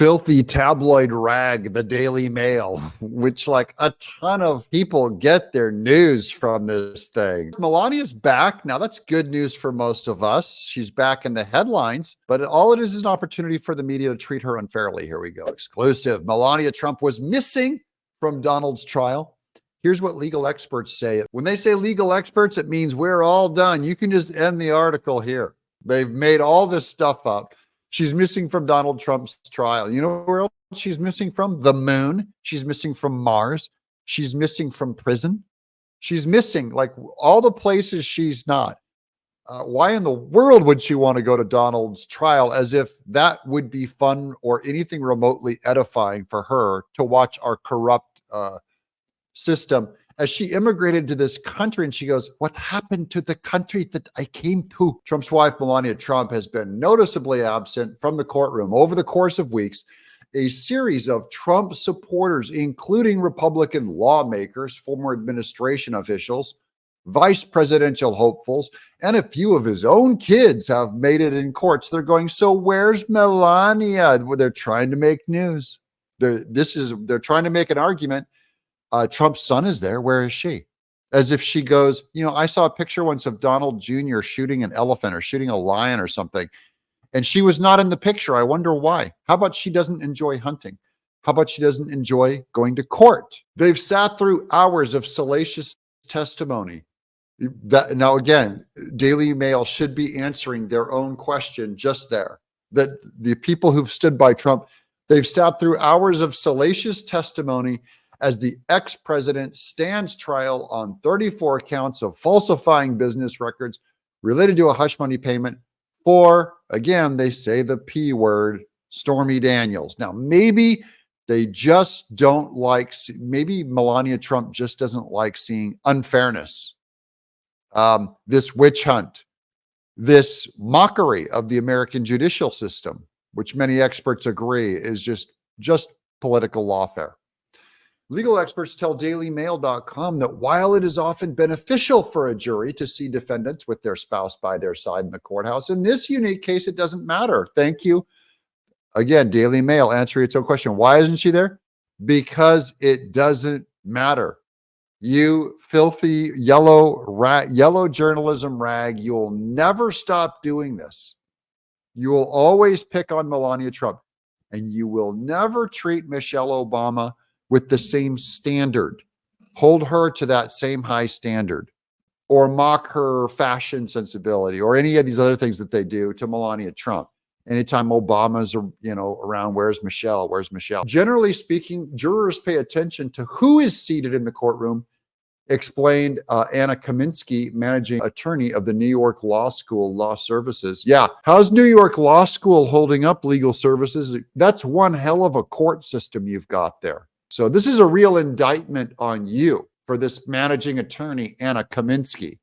filthy tabloid rag, the Daily Mail, which like a ton of people get their news from this thing. Melania's back. Now that's good news for most of us. She's back in the headlines, but all it is an opportunity for the media to treat her unfairly. Here we go. Exclusive. Melania Trump was missing from Donald's trial. Here's what legal experts say. When they say legal experts, it means we're all done. You can just end the article here. They've made all this stuff up. She's missing from Donald Trump's trial. You know where else she's missing from? The moon. She's missing from Mars. She's missing from prison. She's missing like all the places she's not. Why in the world would she want to go to Donald's trial, as if that would be fun or anything remotely edifying for her to watch our corrupt system? As she immigrated to this country and she goes, what happened to the country that I came to? Trump's wife, Melania Trump, has been noticeably absent from the courtroom over the course of weeks. A series of Trump supporters, including Republican lawmakers, former administration officials, vice presidential hopefuls, and a few of his own kids have made it in courts. They're going, so where's Melania? Well, they're trying to make news. They're trying to make an argument. Trump's son is there. Where is she? As if she goes, you know, I saw a picture once of Donald Jr. shooting an elephant or shooting a lion or something, and she was not in the picture. I wonder why. How about she doesn't enjoy hunting? How about she doesn't enjoy going to court? They've sat through hours of salacious testimony. Now, again, Daily Mail should be answering their own question just there. That the people who've stood by Trump, they've sat through hours of salacious testimony as the ex-president stands trial on 34 counts of falsifying business records related to a hush money payment for, again, they say the P word, Stormy Daniels. Now, maybe they just don't like, maybe Melania Trump just doesn't like seeing unfairness, this witch hunt, this mockery of the American judicial system, which many experts agree is just political lawfare. Legal experts tell dailymail.com that while it is often beneficial for a jury to see defendants with their spouse by their side in the courthouse, in this unique case, it doesn't matter. Thank you. Again, Daily Mail answering its own question. Why isn't she there? Because it doesn't matter. You filthy yellow journalism rag, you will never stop doing this. You will always pick on Melania Trump, and you will never treat Michelle Obama with the same standard, hold her to that same high standard, or mock her fashion sensibility, or any of these other things that they do to Melania Trump. Anytime Obama's, around, where's Michelle? Where's Michelle? Generally speaking, jurors pay attention to who is seated in the courtroom, explained Anna Kaminsky, managing attorney of the New York Law School Law Services. Yeah, how's New York Law School holding up legal services? That's one hell of a court system you've got there. So this is a real indictment on you for this managing attorney, Anna Kaminsky.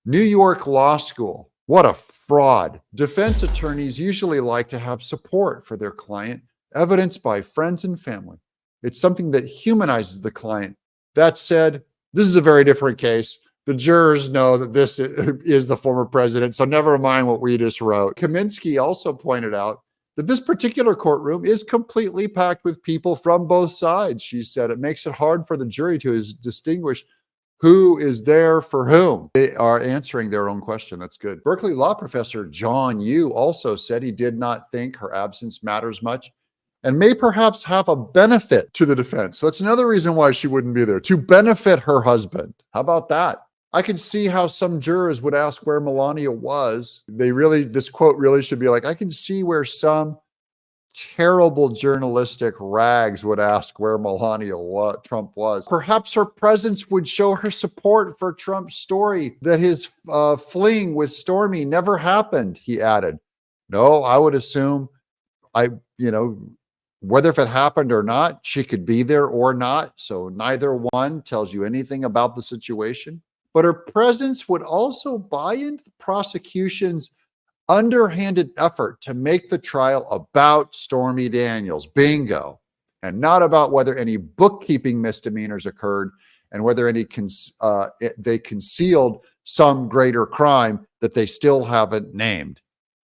New York Law School, what a fraud. Defense attorneys usually like to have support for their client, evidenced by friends and family. It's something that humanizes the client. That said, this is a very different case. The jurors know that this is the former president, so never mind what we just wrote. Kaminsky also pointed out that this particular courtroom is completely packed with people from both sides. She said it makes it hard for the jury to distinguish who is there for whom. They are answering their own question. That's good. Berkeley law professor John Yoo also said he did not think her absence matters much and may perhaps have a benefit to the defense. So that's another reason why she wouldn't be there, to benefit her husband. How about that? I can see how some jurors would ask where Melania was. This quote really should be like, I can see where some terrible journalistic rags would ask where Trump was. Perhaps her presence would show her support for Trump's story that his fling with Stormy never happened, he added. No, I would assume, whether if it happened or not, she could be there or not. So neither one tells you anything about the situation. But her presence would also buy into the prosecution's underhanded effort to make the trial about Stormy Daniels, bingo, and not about whether any bookkeeping misdemeanors occurred and whether they concealed some greater crime that they still haven't named.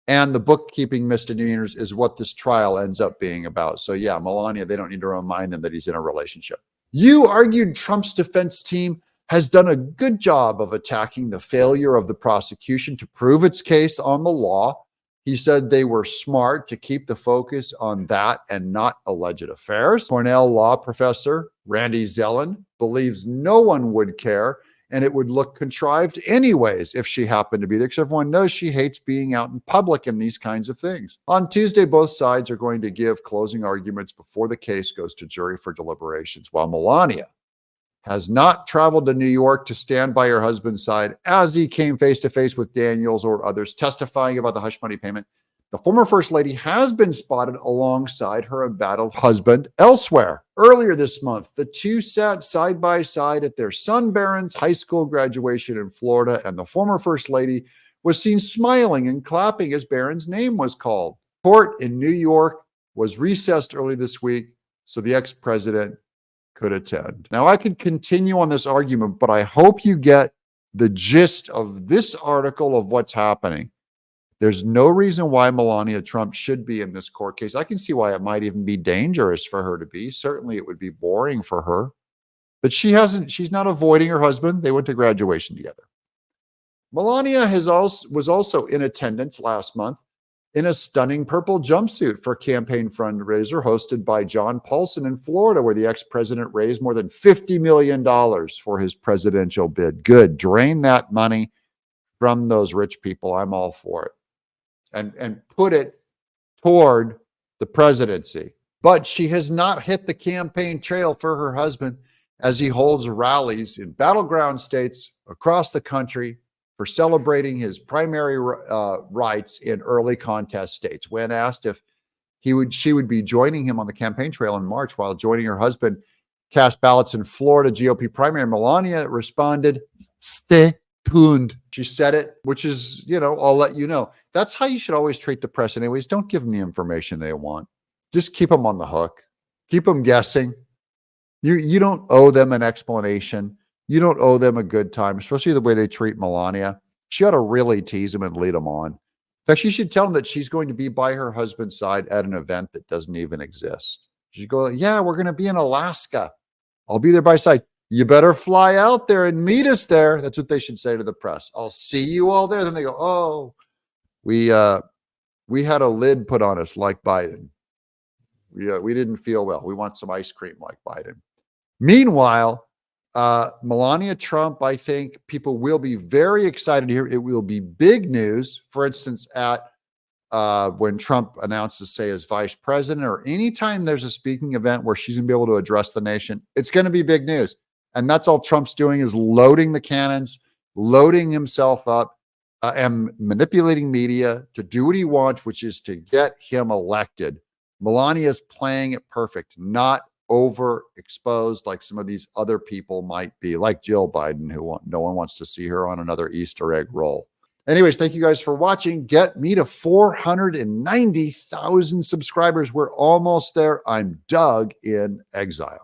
And the bookkeeping misdemeanors is what this trial ends up being about. So yeah, Melania, they don't need to remind them that he's in a relationship. You argued Trump's defense team has done a good job of attacking the failure of the prosecution to prove its case on the law. He said they were smart to keep the focus on that and not alleged affairs. Cornell law professor Randy Zellen believes no one would care and it would look contrived anyways if she happened to be there, because everyone knows she hates being out in public in these kinds of things. On Tuesday, both sides are going to give closing arguments before the case goes to jury for deliberations, while Melania has not traveled to New York to stand by her husband's side as he came face-to-face with Daniels or others testifying about the hush money payment. The former First Lady has been spotted alongside her embattled husband elsewhere. Earlier this month, the two sat side by side at their son Barron's high school graduation in Florida, and the former First Lady was seen smiling and clapping as Barron's name was called. Court in New York was recessed early this week, so the ex-president could attend. Now, I could continue on this argument, but I hope you get the gist of this article of what's happening. There's no reason why Melania Trump should be in this court case. I can see why it might even be dangerous for her to be. Certainly, it would be boring for her. But she's not avoiding her husband. They went to graduation together. Melania was also in attendance last month in a stunning purple jumpsuit for a campaign fundraiser hosted by John Paulson in Florida, where the ex-president raised more than $50 million for his presidential bid. Good. Drain that money from those rich people. I'm all for it. And put it toward the presidency. But she has not hit the campaign trail for her husband as he holds rallies in battleground states across the country for celebrating his primary rights in early contest states. When asked if she would be joining him on the campaign trail in March while joining her husband cast ballots in Florida GOP primary, Melania responded, "Stay tuned." She said it, which is, I'll let you know. That's how you should always treat the press anyways. Don't give them the information they want. Just keep them on the hook. Keep them guessing. You don't owe them an explanation. You don't owe them a good time, especially the way they treat Melania. She ought to really tease them and lead them on. In fact, she should tell them that she's going to be by her husband's side at an event that doesn't even exist. She should go, yeah, we're going to be in Alaska. I'll be there by side. You better fly out there and meet us there. That's what they should say to the press. I'll see you all there. Then they go, oh, we had a lid put on us like Biden. We didn't feel well. We want some ice cream like Biden. Meanwhile, Melania Trump, I think people will be very excited here. It will be big news. For instance, at when Trump announces, say, as vice president, or anytime there's a speaking event where she's going to be able to address the nation, it's going to be big news. And that's all Trump's doing, is loading the cannons, loading himself up, and manipulating media to do what he wants, which is to get him elected. Melania is playing it perfect, not overexposed like some of these other people might be, like Jill Biden, who no one wants to see her on another Easter egg roll. Anyways, thank you guys for watching. Get me to 490,000 subscribers. We're almost there. I'm Doug in Exile.